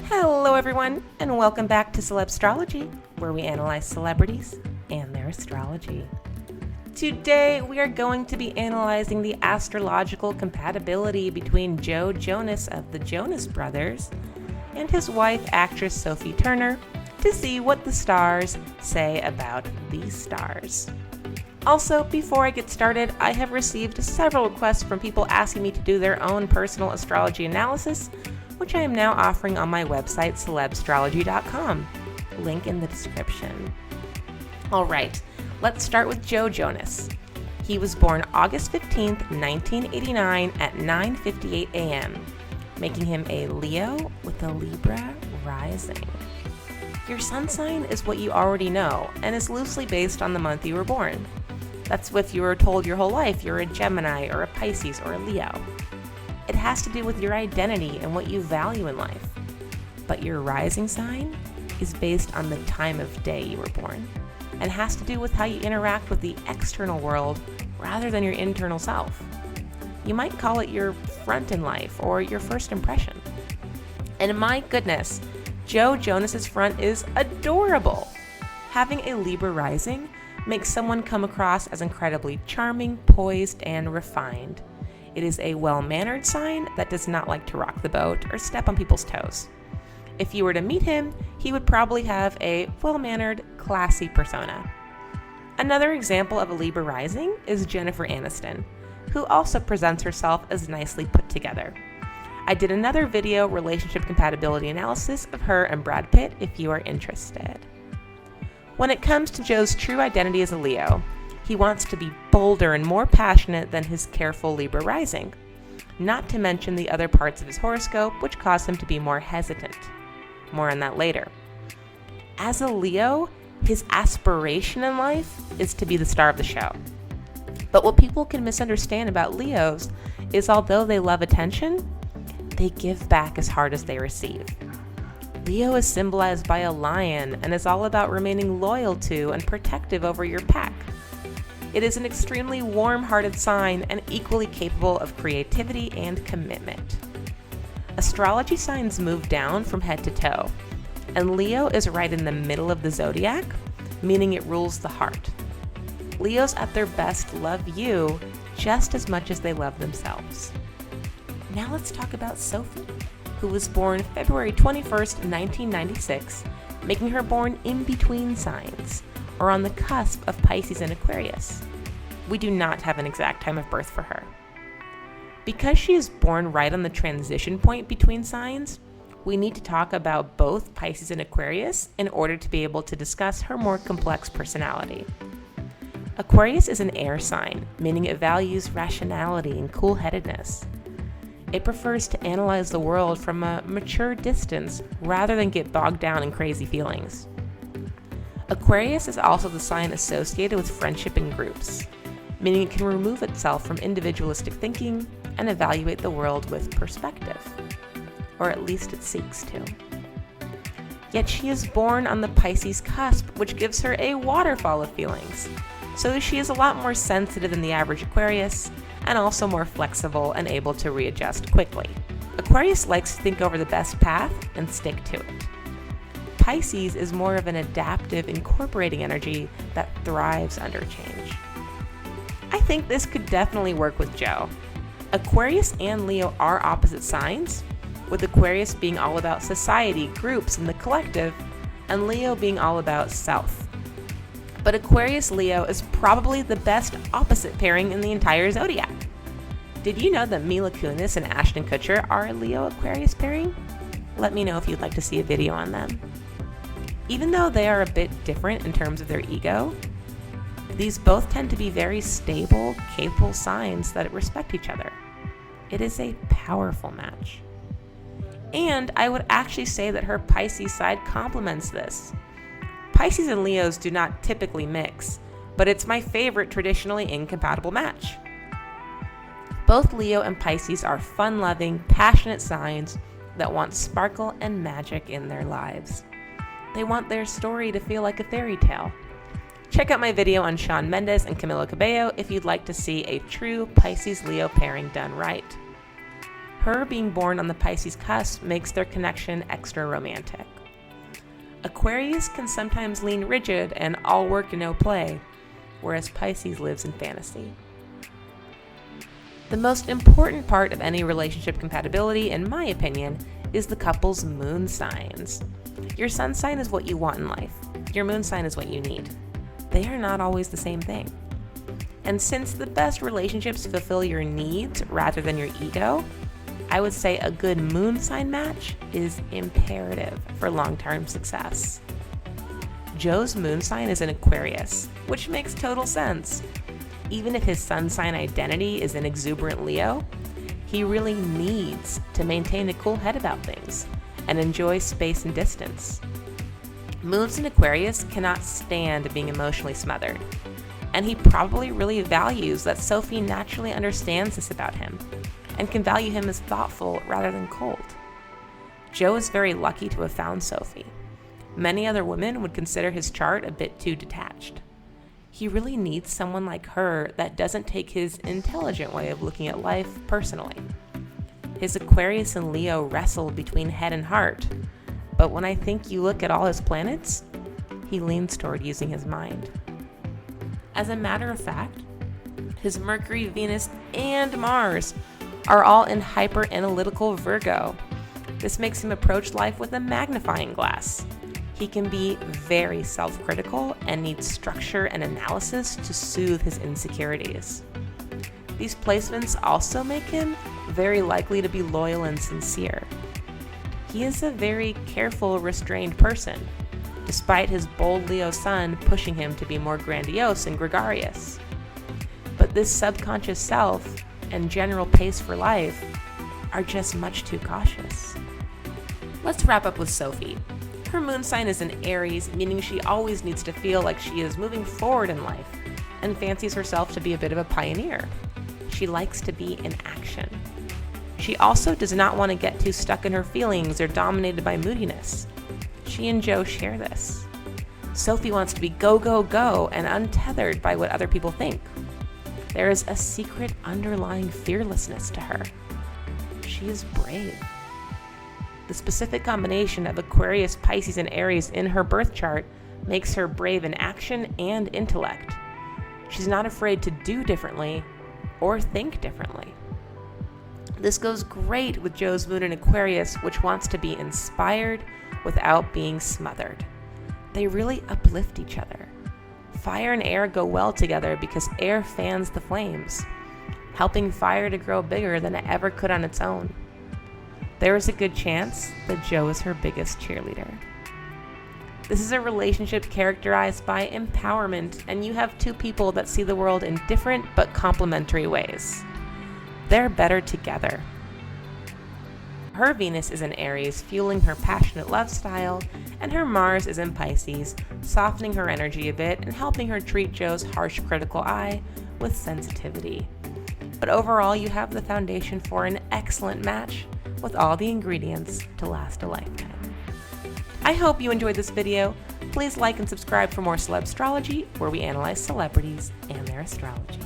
Hello everyone, and welcome back to Celebstrology, where we analyze celebrities and their astrology. Today we are going to be analyzing the astrological compatibility between Joe Jonas of the Jonas Brothers and his wife, actress Sophie Turner, to see what the stars say about these stars. Also, before I get started, I have received several requests from people asking me to do their own personal astrology analysis, which I am now offering on my website, celebstrology.com. Link in the description. Alright, let's start with Joe Jonas. He was born August 15th, 1989 at 9:58 a.m., making him a Leo with a Libra rising. Your sun sign is what you already know and is loosely based on the month you were born. That's if you were told your whole life you're a Gemini or a Pisces or a Leo. It has to do with your identity and what you value in life. But your rising sign is based on the time of day you were born and has to do with how you interact with the external world rather than your internal self. You might call it your front in life or your first impression. And my goodness, Joe Jonas's front is adorable. Having a Libra rising makes someone come across as incredibly charming, poised, and refined. It is a well-mannered sign that does not like to rock the boat or step on people's toes. If you were to meet him, he would probably have a well-mannered, classy persona. Another example of a Libra rising is Jennifer Aniston, who also presents herself as nicely put together. I did another video relationship compatibility analysis of her and Brad Pitt if you are interested. When it comes to Joe's true identity as a Leo, he wants to be bolder and more passionate than his careful Libra rising, not to mention the other parts of his horoscope which cause him to be more hesitant. More on that later. As a Leo, his aspiration in life is to be the star of the show. But what people can misunderstand about Leos is although they love attention, they give back as hard as they receive. Leo is symbolized by a lion and is all about remaining loyal to and protective over your pack. It is an extremely warm-hearted sign and equally capable of creativity and commitment. Astrology signs move down from head to toe, and Leo is right in the middle of the zodiac, meaning it rules the heart. Leos at their best love you just as much as they love themselves. Now let's talk about Sophie, who was born February 21st, 1996, making her born in between signs, or on the cusp of Pisces and Aquarius. We do not have an exact time of birth for her. Because she is born right on the transition point between signs, we need to talk about both Pisces and Aquarius in order to be able to discuss her more complex personality. Aquarius is an air sign, meaning it values rationality and cool-headedness. It prefers to analyze the world from a mature distance rather than get bogged down in crazy feelings. Aquarius is also the sign associated with friendship in groups, meaning it can remove itself from individualistic thinking and evaluate the world with perspective, or at least it seeks to. Yet she is born on the Pisces cusp, which gives her a waterfall of feelings, so she is a lot more sensitive than the average Aquarius, and also more flexible and able to readjust quickly. Aquarius likes to think over the best path and stick to it. Pisces is more of an adaptive, incorporating energy that thrives under change. I think this could definitely work with Joe. Aquarius and Leo are opposite signs, with Aquarius being all about society, groups, and the collective, and Leo being all about self. But Aquarius-Leo is probably the best opposite pairing in the entire zodiac. Did you know that Mila Kunis and Ashton Kutcher are a Leo-Aquarius pairing? Let me know if you'd like to see a video on them. Even though they are a bit different in terms of their ego, these both tend to be very stable, capable signs that respect each other. It is a powerful match. And I would actually say that her Pisces side complements this. Pisces and Leos do not typically mix, but it's my favorite traditionally incompatible match. Both Leo and Pisces are fun-loving, passionate signs that want sparkle and magic in their lives. They want their story to feel like a fairy tale. Check out my video on Shawn Mendes and Camila Cabello if you'd like to see a true Pisces-Leo pairing done right. Her being born on the Pisces cusp makes their connection extra romantic. Aquarius can sometimes lean rigid and all work and no play, whereas Pisces lives in fantasy. The most important part of any relationship compatibility, in my opinion, is the couple's moon signs. Your sun sign is what you want in life. Your moon sign is what you need. They are not always the same thing. And since the best relationships fulfill your needs rather than your ego, I would say a good moon sign match is imperative for long-term success. Joe's moon sign is in Aquarius, which makes total sense. Even if his sun sign identity is an exuberant Leo, he really needs to maintain a cool head about things and enjoy space and distance. Moons in Aquarius cannot stand being emotionally smothered, and he probably really values that Sophie naturally understands this about him and can value him as thoughtful rather than cold. Joe is very lucky to have found Sophie. Many other women would consider his chart a bit too detached. He really needs someone like her that doesn't take his intelligent way of looking at life personally. His Aquarius and Leo wrestle between head and heart, but when I think you look at all his planets, he leans toward using his mind. As a matter of fact, his Mercury, Venus, and Mars are all in hyper-analytical Virgo. This makes him approach life with a magnifying glass. He can be very self-critical and needs structure and analysis to soothe his insecurities. These placements also make him very likely to be loyal and sincere. He is a very careful, restrained person, despite his bold Leo sun pushing him to be more grandiose and gregarious. But this subconscious self and general pace for life are just much too cautious. Let's wrap up with Sophie. Her moon sign is in Aries, meaning she always needs to feel like she is moving forward in life and fancies herself to be a bit of a pioneer. She likes to be in action. She also does not want to get too stuck in her feelings or dominated by moodiness. She and Joe share this. Sophie wants to be go, go, go and untethered by what other people think. There is a secret underlying fearlessness to her. She is brave. The specific combination of Aquarius, Pisces, and Aries in her birth chart makes her brave in action and intellect. She's not afraid to do differently or think differently. This goes great with Joe's moon in Aquarius, which wants to be inspired without being smothered. They really uplift each other. Fire and air go well together because air fans the flames, helping fire to grow bigger than it ever could on its own. There is a good chance that Joe is her biggest cheerleader. This is a relationship characterized by empowerment, and you have two people that see the world in different but complementary ways. They're better together. Her Venus is in Aries, fueling her passionate love style, and her Mars is in Pisces, softening her energy a bit and helping her treat Joe's harsh critical eye with sensitivity. But overall, you have the foundation for an excellent match with all the ingredients to last a lifetime. I hope you enjoyed this video. Please like and subscribe for more Celeb Astrology, where we analyze celebrities and their astrology.